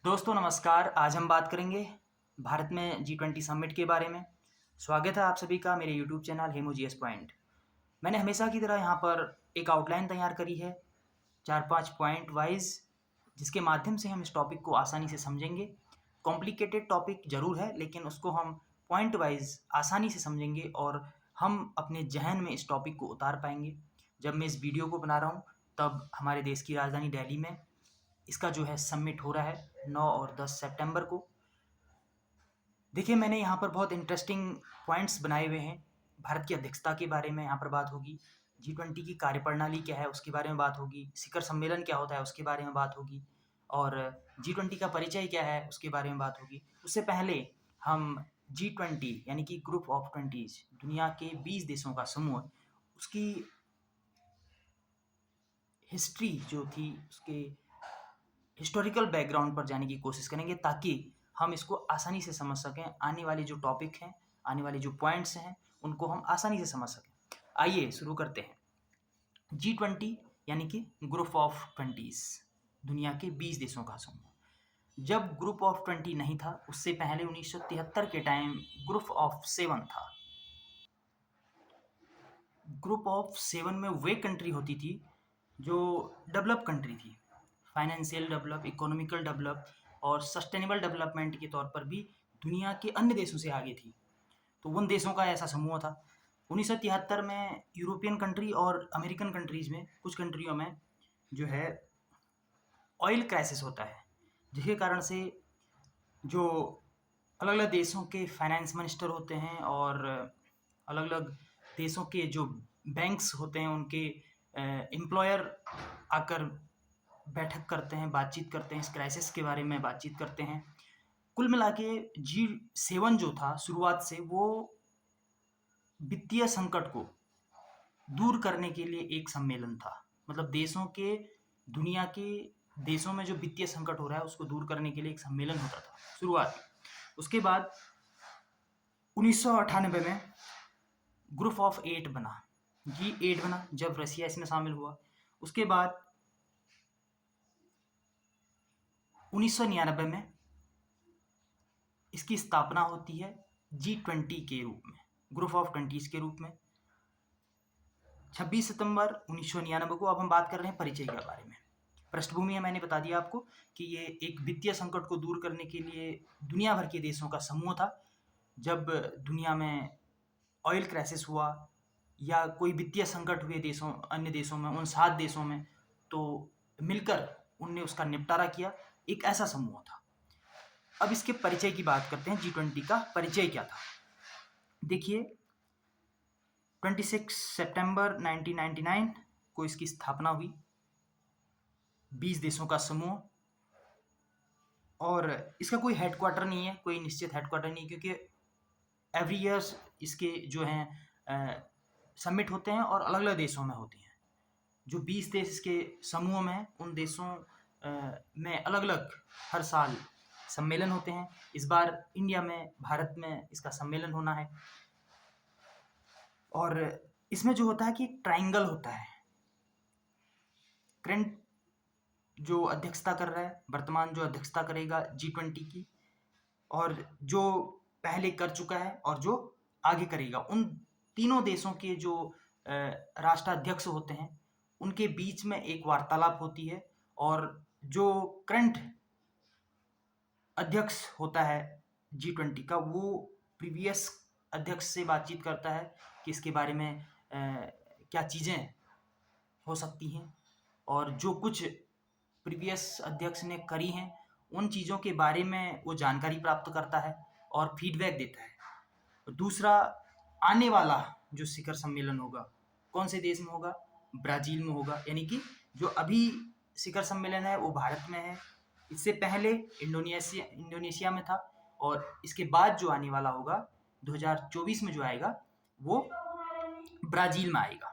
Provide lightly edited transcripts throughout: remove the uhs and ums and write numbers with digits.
दोस्तों नमस्कार। आज हम बात करेंगे भारत में G20 समिट के बारे में। स्वागत है आप सभी का मेरे यूट्यूब चैनल हेमोजीएस पॉइंट। मैंने हमेशा की तरह यहाँ पर एक आउटलाइन तैयार करी है 4-5 पॉइंट वाइज, जिसके माध्यम से हम इस टॉपिक को आसानी से समझेंगे। कॉम्प्लिकेटेड टॉपिक ज़रूर है, लेकिन उसको हम पॉइंट वाइज आसानी से समझेंगे और हम अपने जहन में इस टॉपिक को उतार पाएंगे। जब मैं इस वीडियो को बना रहा हूँ तब हमारे देश की राजधानी दिल्ली में इसका जो है समिट हो रहा है 9 और 10 सितंबर को। देखिए, मैंने यहाँ पर बहुत इंटरेस्टिंग पॉइंट्स बनाए हुए हैं। भारत की अध्यक्षता के बारे में यहाँ पर बात होगी, G20 की कार्यप्रणाली क्या है उसके बारे में बात होगी, शिखर सम्मेलन क्या होता है उसके बारे में बात होगी, और G20 का परिचय क्या है उसके बारे में बात होगी। उससे पहले हम G20 यानी कि ग्रुप ऑफ 20, दुनिया के 20 देशों का समूह, उसकी हिस्ट्री जो थी, उसके हिस्टोरिकल बैकग्राउंड पर जाने की कोशिश करेंगे ताकि हम इसको आसानी से समझ सकें। आने वाले जो टॉपिक हैं, आने वाले जो पॉइंट्स हैं, उनको हम आसानी से समझ सकें। आइए शुरू करते हैं। G20 यानी कि ग्रुप ऑफ 20, दुनिया के 20 देशों का समूह। जब ग्रुप ऑफ 20 नहीं था, उससे पहले 1973 के टाइम ग्रुप ऑफ 7 था। ग्रुप ऑफ 7 में वे कंट्री होती थी जो डेवलप कंट्री थी, फाइनेंशियल डेवलप, इकोनॉमिकल डेवलप और सस्टेनेबल डेवलपमेंट के तौर पर भी दुनिया के अन्य देशों से आगे थी। तो उन देशों का ऐसा समूह था। 1973 में यूरोपियन कंट्री और अमेरिकन कंट्रीज़ में कुछ कंट्रियों में जो है ऑयल क्राइसिस होता है, जिसके कारण से जो अलग अलग देशों के फाइनेंस मिनिस्टर होते हैं और अलग अलग देशों के जो बैंक्स होते हैं, उनके एम्प्लॉयर आकर बैठक करते हैं, बातचीत करते हैं, इस क्राइसिस के बारे में बातचीत करते हैं। कुल मिला के G7 जो था शुरुआत से, वो वित्तीय संकट को दूर करने के लिए एक सम्मेलन था। मतलब दुनिया के देशों में जो वित्तीय संकट हो रहा है उसको दूर करने के लिए एक सम्मेलन होता था शुरुआत में। उसके बाद 1998 में ग्रुप ऑफ 8 बना, G8 बना, जब रसिया इसमें शामिल हुआ। उसके बाद 1999 में इसकी स्थापना होती है G20 के रूप में, ग्रुप ऑफ 20 के रूप में। 26 सितंबर 1999 को अब हम बात कर रहे हैं परिचय के बारे में। पृष्ठभूमि है, मैंने बता दिया आपको कि ये एक वित्तीय संकट को दूर करने के लिए दुनिया भर के देशों का समूह था। जब दुनिया में ऑयल क्राइसिस हुआ या कोई वित्तीय संकट हुए अन्य देशों में, उन 7 देशों में, तो मिलकर उनने उसका निपटारा किया। एक ऐसा समूह था। अब इसके परिचय की बात करते हैं। G20 का परिचय क्या था? देखिए, 26 सितंबर 1999 को इसकी स्थापना हुई, 20 देशों का समूह। और इसका कोई हेडक्वार्टर नहीं है, कोई निश्चित हेडक्वार्टर नहीं, क्योंकि एवरी ईयर्स इसके जो हैं समिट होते हैं और अलग अलग देशों में होती हैं। जो 20 देश इसके समूह में हैं, उन देशों में अलग अलग हर साल सम्मेलन होते हैं। इस बार इंडिया में, भारत में इसका सम्मेलन होना है। और इसमें जो होता है कि ट्रायंगल होता है। करंट जो अध्यक्षता कर रहा है, वर्तमान जो अध्यक्षता करेगा G20 की, और जो पहले कर चुका है और जो आगे करेगा, उन तीनों देशों के जो राष्ट्राध्यक्ष होते हैं, उनके बीच में एक वार्तालाप होती है। और जो करंट अध्यक्ष होता है G20 का, वो प्रीवियस अध्यक्ष से बातचीत करता है कि इसके बारे में क्या चीज़ें हो सकती हैं, और जो कुछ प्रीवियस अध्यक्ष ने करी हैं उन चीज़ों के बारे में वो जानकारी प्राप्त करता है और फीडबैक देता है। दूसरा, आने वाला जो शिखर सम्मेलन होगा, कौन से देश में होगा? ब्राज़ील में होगा। यानी कि जो अभी शिखर सम्मेलन है वो भारत में है, इससे पहले इंडोनेशिया में था, और इसके बाद जो आने वाला होगा 2024 में जो आएगा वो ब्राज़ील में आएगा।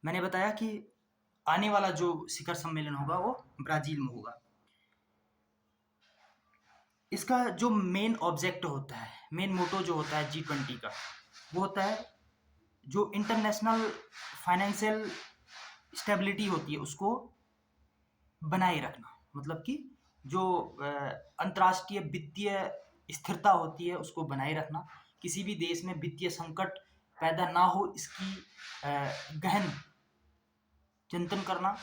मैंने बताया कि आने वाला जो शिखर सम्मेलन होगा वो ब्राज़ील में होगा। इसका जो मेन ऑब्जेक्ट होता है, मेन मोटो जो होता है G20 का, वो होता है जो इंटरनेशनल फाइनेंशियल स्टेबिलिटी होती है उसको बनाए रखना। मतलब कि जो अंतर्राष्ट्रीय वित्तीय स्थिरता होती है उसको बनाए रखना, किसी भी देश में वित्तीय संकट पैदा ना हो इसकी गहन चिंतन करना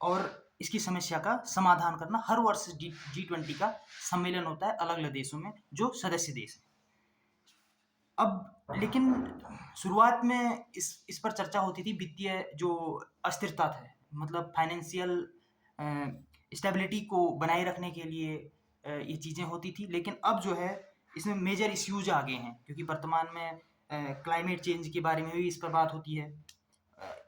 और इसकी समस्या का समाधान करना। हर वर्ष G20 का सम्मेलन होता है अलग अलग देशों में जो सदस्य देश हैं। अब लेकिन शुरुआत में इस पर चर्चा होती थी वित्तीय जो अस्थिरता था, मतलब फाइनेंशियल स्टेबिलिटी को बनाए रखने के लिए ये चीज़ें होती थी। लेकिन अब जो है इसमें मेजर इश्यूज आ गए हैं, क्योंकि वर्तमान में क्लाइमेट चेंज के बारे में भी इस पर बात होती है,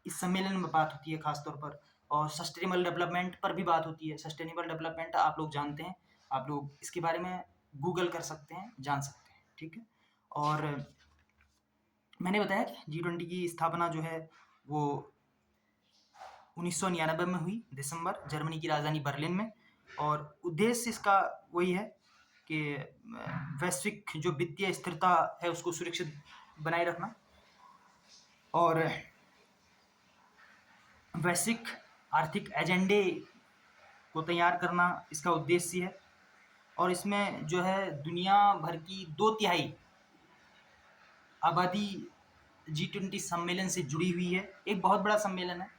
इस सम्मेलन में बात होती है खासतौर पर, और सस्टेनेबल डेवलपमेंट पर भी बात होती है। सस्टेनेबल डेवलपमेंट आप लोग जानते हैं, आप लोग इसके बारे में गूगल कर सकते हैं, जान सकते हैं, ठीक है। और मैंने बताया कि G20 की स्थापना जो है वो 1999 में हुई, दिसंबर, जर्मनी की राजधानी बर्लिन में। और उद्देश्य इसका वही है कि वैश्विक जो वित्तीय स्थिरता है उसको सुरक्षित बनाए रखना और वैश्विक आर्थिक एजेंडे को तैयार करना इसका उद्देश्य है। और इसमें जो है दुनिया भर की 2/3 आबादी G20 सम्मेलन से जुड़ी हुई है। एक बहुत बड़ा सम्मेलन है,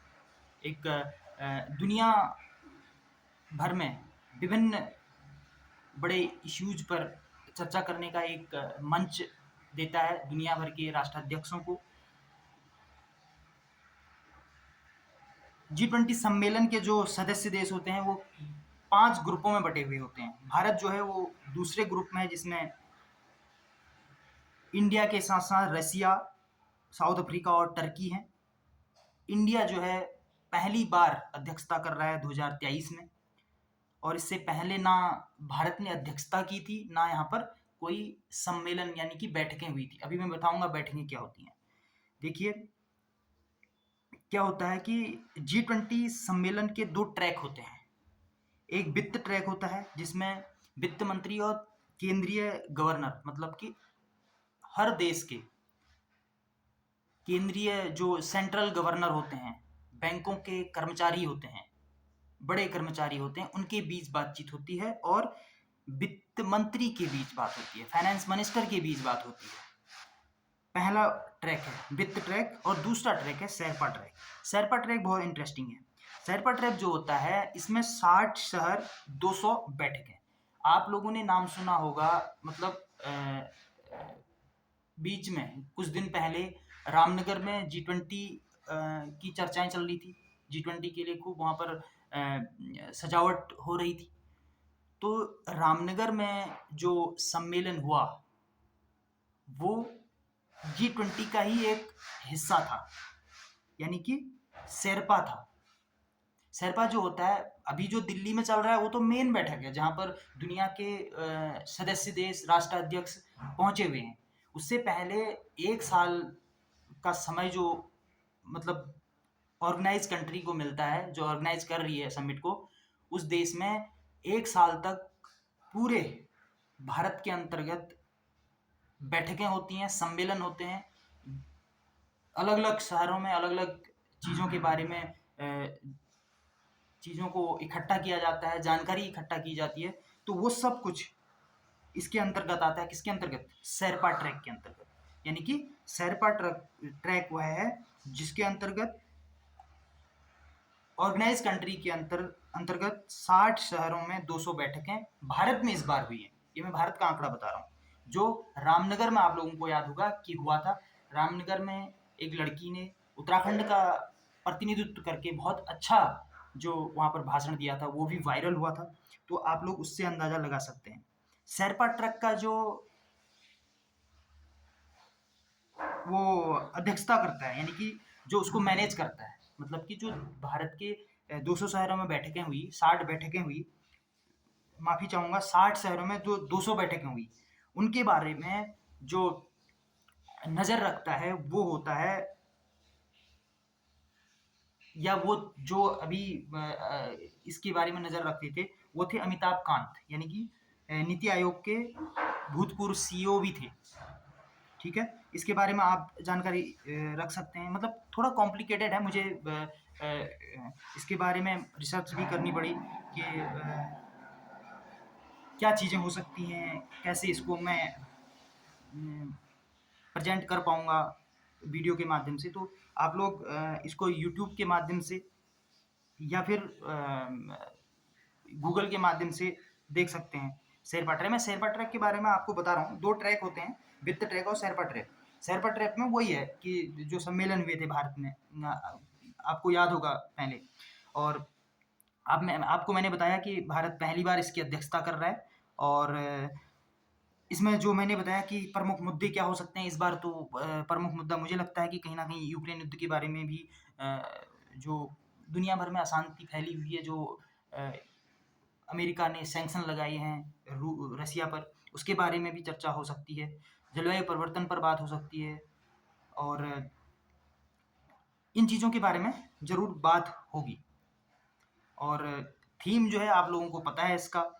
एक दुनिया भर में विभिन्न बड़े इश्यूज पर चर्चा करने का एक मंच देता है दुनिया भर के राष्ट्राध्यक्षों को। G20 सम्मेलन के जो सदस्य देश होते हैं वो 5 ग्रुपों में बटे हुए होते हैं। भारत जो है वो दूसरे ग्रुप में है, जिसमें इंडिया के साथ साथ रसिया, साउथ अफ्रीका और टर्की हैं। इंडिया जो है पहली बार अध्यक्षता कर रहा है 2023 में, और इससे पहले ना भारत ने अध्यक्षता की थी, ना यहाँ पर कोई सम्मेलन यानी कि बैठकें हुई थी। अभी मैं बताऊंगा बैठकें क्या होती हैं। देखिए क्या होता है कि G20 सम्मेलन के 2 ट्रैक होते हैं। एक वित्त ट्रैक होता है जिसमें वित्त मंत्री और केंद्रीय गवर्नर, मतलब कि हर देश के केंद्रीय जो सेंट्रल गवर्नर होते हैं, बैंकों के कर्मचारी होते हैं, बड़े कर्मचारी होते हैं, उनके बीच बातचीत होती है और वित्त मंत्री के बीच बात होती है, फाइनेंस मिनिस्टर के बीच बात होती है। पहला ट्रैक है वित्त ट्रैक और दूसरा ट्रैक है शेरपा ट्रैक। शेरपा ट्रैक बहुत इंटरेस्टिंग है। शेरपा ट्रैक जो होता है इसमें 60 शहर 200 बैठकें। आप लोगों ने नाम सुना होगा, मतलब बीच में कुछ दिन पहले रामनगर में G20 की चर्चाएं चल रही थी। G20 के लिए खूब वहाँ पर सजावट हो रही थी। तो रामनगर में जो सम्मेलन हुआ वो G20 का ही एक हिस्सा था, यानी कि शेरपा था। शेरपा जो होता है अभी जो दिल्ली में चल रहा है वो तो मेन बैठक है जहाँ पर दुनिया के सदस्य देश राष्ट्राध्यक्ष पहुंचे हुए हैं। उससे पहले 1 साल का समय जो मतलब ऑर्गेनाइज कंट्री को मिलता है, जो ऑर्गेनाइज कर रही है समिट को, उस देश में 1 साल तक पूरे भारत के अंतर्गत बैठकें होती हैं, सम्मेलन होते हैं। अलग अलग शहरों में अलग अलग चीज़ों के बारे में चीज़ों को इकट्ठा किया जाता है, जानकारी इकट्ठा की जाती है। तो वो सब कुछ इसके अंतर्गत आता है। किसके अंतर्गत? शेरपा ट्रैक के अंतर्गत। यानी कि शेरपा ट्रैक वह है जिसके अंतर्गत ऑर्गेनाइज कंट्री के अंतर्गत 60 शहरों में 200 बैठकें भारत में इस बार हुई है। ये मैं भारत का आंकड़ा बता रहा हूँ। जो रामनगर में आप लोगों को याद होगा कि हुआ था। रामनगर में एक लड़की ने उत्तराखंड का प्रतिनिधित्व करके बहुत अच्छा जो वहाँ पर भाषण दिया था, वो भी वायरल हुआ था। तो आप लोग उससे अंदाजा लगा सकते हैं। शेरपा ट्रैक का जो वो अध्यक्षता करता है, यानी कि जो उसको मैनेज करता है, मतलब कि जो भारत के 200 शहरों में बैठकें हुई, 60 बैठकें हुई, माफी चाहूंगा, 60 शहरों में जो 200 बैठकें हुई, उनके बारे में जो नजर रखता है वो होता है, या वो जो अभी इसके बारे में नजर रखते थे वो थे अमिताभ कांत, यानी कि नीति आयोग के भूतपूर्व CEO भी थे। ठीक है? इसके बारे में आप जानकारी रख सकते हैं। मतलब थोड़ा कॉम्प्लिकेटेड है, मुझे इसके बारे में रिसर्च भी करनी पड़ी कि क्या चीज़ें हो सकती हैं, कैसे इसको मैं प्रेज़ेंट कर पाऊँगा वीडियो के माध्यम से। तो आप लोग इसको यूट्यूब के माध्यम से या फिर गूगल के माध्यम से देख सकते हैं। शेरपा ट्रैक, मैं शेरपा ट्रैक के बारे में आपको बता रहा हूँ। 2 ट्रैक होते हैं, वित्त ट्रैक और शेरपा ट्रैक। शेरपा ट्रैक में वही है कि जो सम्मेलन हुए थे भारत में, आपको याद होगा पहले। और अब आपको मैंने बताया कि भारत पहली बार इसकी अध्यक्षता कर रहा है। और इसमें जो मैंने बताया कि प्रमुख मुद्दे क्या हो सकते हैं इस बार, तो प्रमुख मुद्दा मुझे लगता है कि कहीं न कहीं यूक्रेन युद्ध के बारे में भी, जो दुनिया भर में अशांति फैली हुई है, जो अ, अमेरिका ने सैंक्शन लगाए हैं रसिया पर, उसके बारे में भी चर्चा हो सकती है। जलवायु परिवर्तन पर बात हो सकती है। और इन चीज़ों के बारे में ज़रूर बात होगी। और थीम जो है आप लोगों को पता है इसका,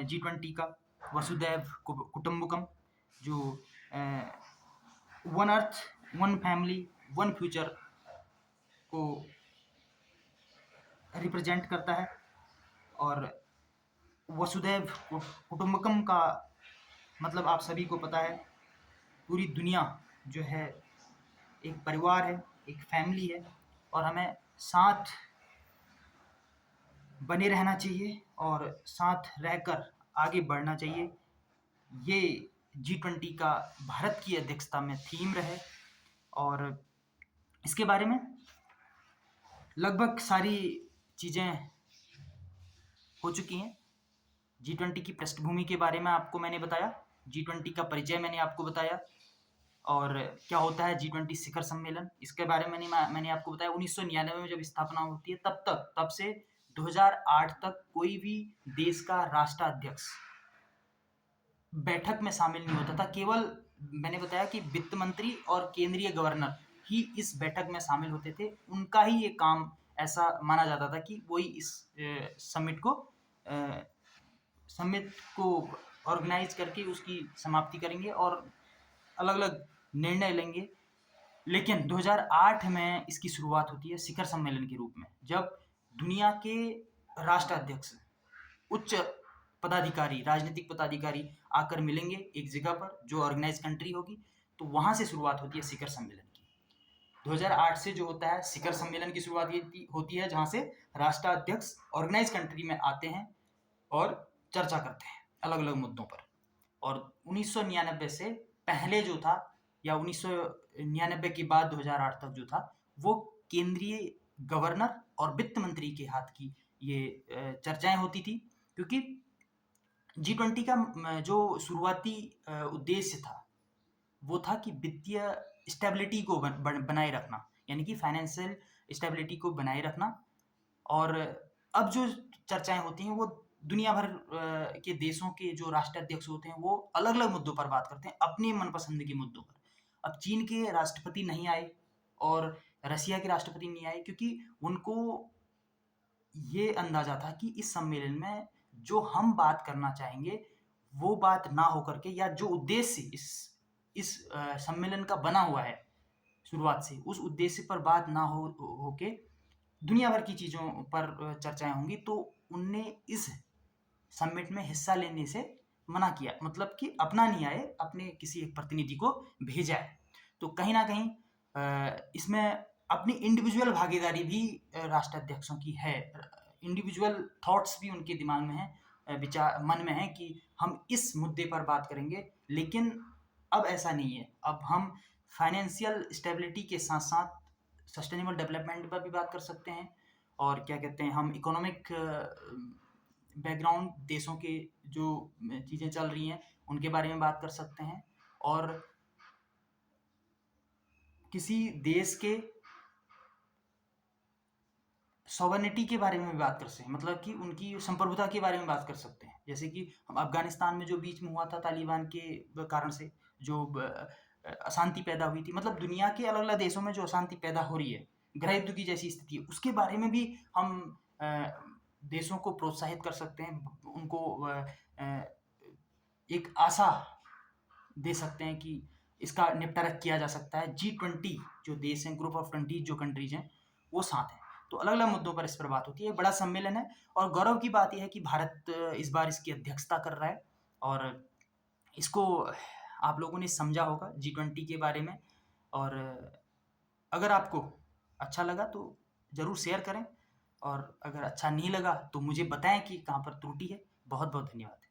G20 का वसुधैव कुटुंबकम, जो one earth, one family, one future को रिप्रेजेंट करता है। और वसुधैव कुटुंबकम का मतलब आप सभी को पता है, पूरी दुनिया जो है एक परिवार है, एक फैमिली है, और हमें साथ बने रहना चाहिए और साथ रहकर आगे बढ़ना चाहिए। ये G20 का भारत की अध्यक्षता में थीम रहे। और इसके बारे में लगभग सारी चीज़ें हो चुकी हैं। G20 की पृष्ठभूमि के बारे में आपको मैंने बताया, G20 का परिचय मैंने आपको बताया, और क्या होता है G20 शिखर सम्मेलन, इसके बारे में मैंने आपको बताया। 1999 में जब स्थापना होती है तब से 2008 तक कोई भी देश का राष्ट्राध्यक्ष बैठक में शामिल नहीं होता था। केवल मैंने बताया कि वित्त मंत्री और केंद्रीय गवर्नर ही इस बैठक में शामिल होते थे। उनका ही ये काम ऐसा माना जाता था कि वही इस समिट को ऑर्गेनाइज करके उसकी समाप्ति करेंगे और अलग-अलग निर्णय लेंगे। लेकिन 2008 में इसकी शुरुआत होती है शिखर सम्मेलन के रूप में, जब दुनिया के राष्ट्राध्यक्ष, उच्च पदाधिकारी, राजनीतिक पदाधिकारी आकर मिलेंगे एक जगह पर, जो ऑर्गेनाइज कंट्री होगी। तो वहाँ से शुरुआत होती है शिखर सम्मेलन की। 2008 से जो होता है शिखर सम्मेलन की शुरुआत होती है, जहाँ से राष्ट्राध्यक्ष ऑर्गेनाइज कंट्री में आते हैं और चर्चा करते हैं अलग-अलग मुद्दों पर। और 1999 से पहले जो था, या 1999 के बाद 2008 तक जो था, वो केंद्रीय गवर्नर और वित्त मंत्री के हाथ की ये चर्चाएं होती थी। क्योंकि G20 का जो शुरुआती उद्देश्य था, वो था कि वित्तीय स्टेबिलिटी को बनाए रखना, यानी कि फाइनेंशियल स्टेबिलिटी को बनाए रखना। और अब जो चर्चाएं होती हैं वो दुनिया भर के देशों के जो राष्ट्राध्यक्ष होते हैं वो अलग-अलग मुद्दों पर बात करते हैं, अपनी मनपसंद के मुद्दों पर। अब चीन के राष्ट्रपति नहीं आए और रसिया के राष्ट्रपति नहीं आए, क्योंकि उनको ये अंदाजा था कि इस सम्मेलन में जो हम बात करना चाहेंगे वो बात ना होकर के, या जो उद्देश्य इस सम्मेलन का बना हुआ है शुरुआत से, उस उद्देश्य पर बात ना होके दुनिया भर की चीज़ों पर चर्चाएं होंगी। तो उनने इस समिट में हिस्सा लेने से मना किया, मतलब कि अपना नहीं आए, अपने किसी एक प्रतिनिधि को भेजा है। तो कहीं ना कहीं इसमें अपनी इंडिविजुअल भागीदारी भी राष्ट्राध्यक्षों की है। इंडिविजुअल थॉट्स भी उनके दिमाग में है, विचार मन में है कि हम इस मुद्दे पर बात करेंगे। लेकिन अब ऐसा नहीं है, अब हम फाइनेंशियल स्टेबिलिटी के साथ साथ सस्टेनेबल डेवलपमेंट पर भी बात कर सकते हैं। और क्या कहते हैं, हम इकोनॉमिक बैकग्राउंड देशों के जो चीज़ें चल रही हैं उनके बारे में बात कर सकते हैं। और किसी देश के सॉवरेनिटी के बारे में भी बात कर सकते हैं, मतलब कि उनकी संप्रभुता के बारे में बात कर सकते हैं। जैसे कि हम अफगानिस्तान में जो बीच में हुआ था तालिबान के कारण से जो अशांति पैदा हुई थी, मतलब दुनिया के अलग अलग देशों में जो अशांति पैदा हो रही है, गृह युद्ध की जैसी स्थिति है, उसके बारे में भी हम देशों को प्रोत्साहित कर सकते हैं, उनको एक आशा दे सकते हैं कि इसका निपटारा किया जा सकता है। G20 जो देश हैं, ग्रुप ऑफ 20 जो कंट्रीज़ हैं, वो साथ हैं। तो अलग-अलग मुद्दों पर इस पर बात होती है। बड़ा सम्मेलन है और गौरव की बात ये है कि भारत इस बार इसकी अध्यक्षता कर रहा है और इसको आप लोगों ने समझा होगा G20 के बारे में। और अगर आपको अच्छा लगा तो ज़रूर शेयर करें और अगर अच्छा नहीं लगा तो मुझे बताएँ कि कहाँ पर त्रुटि है। बहुत-बहुत धन्यवाद।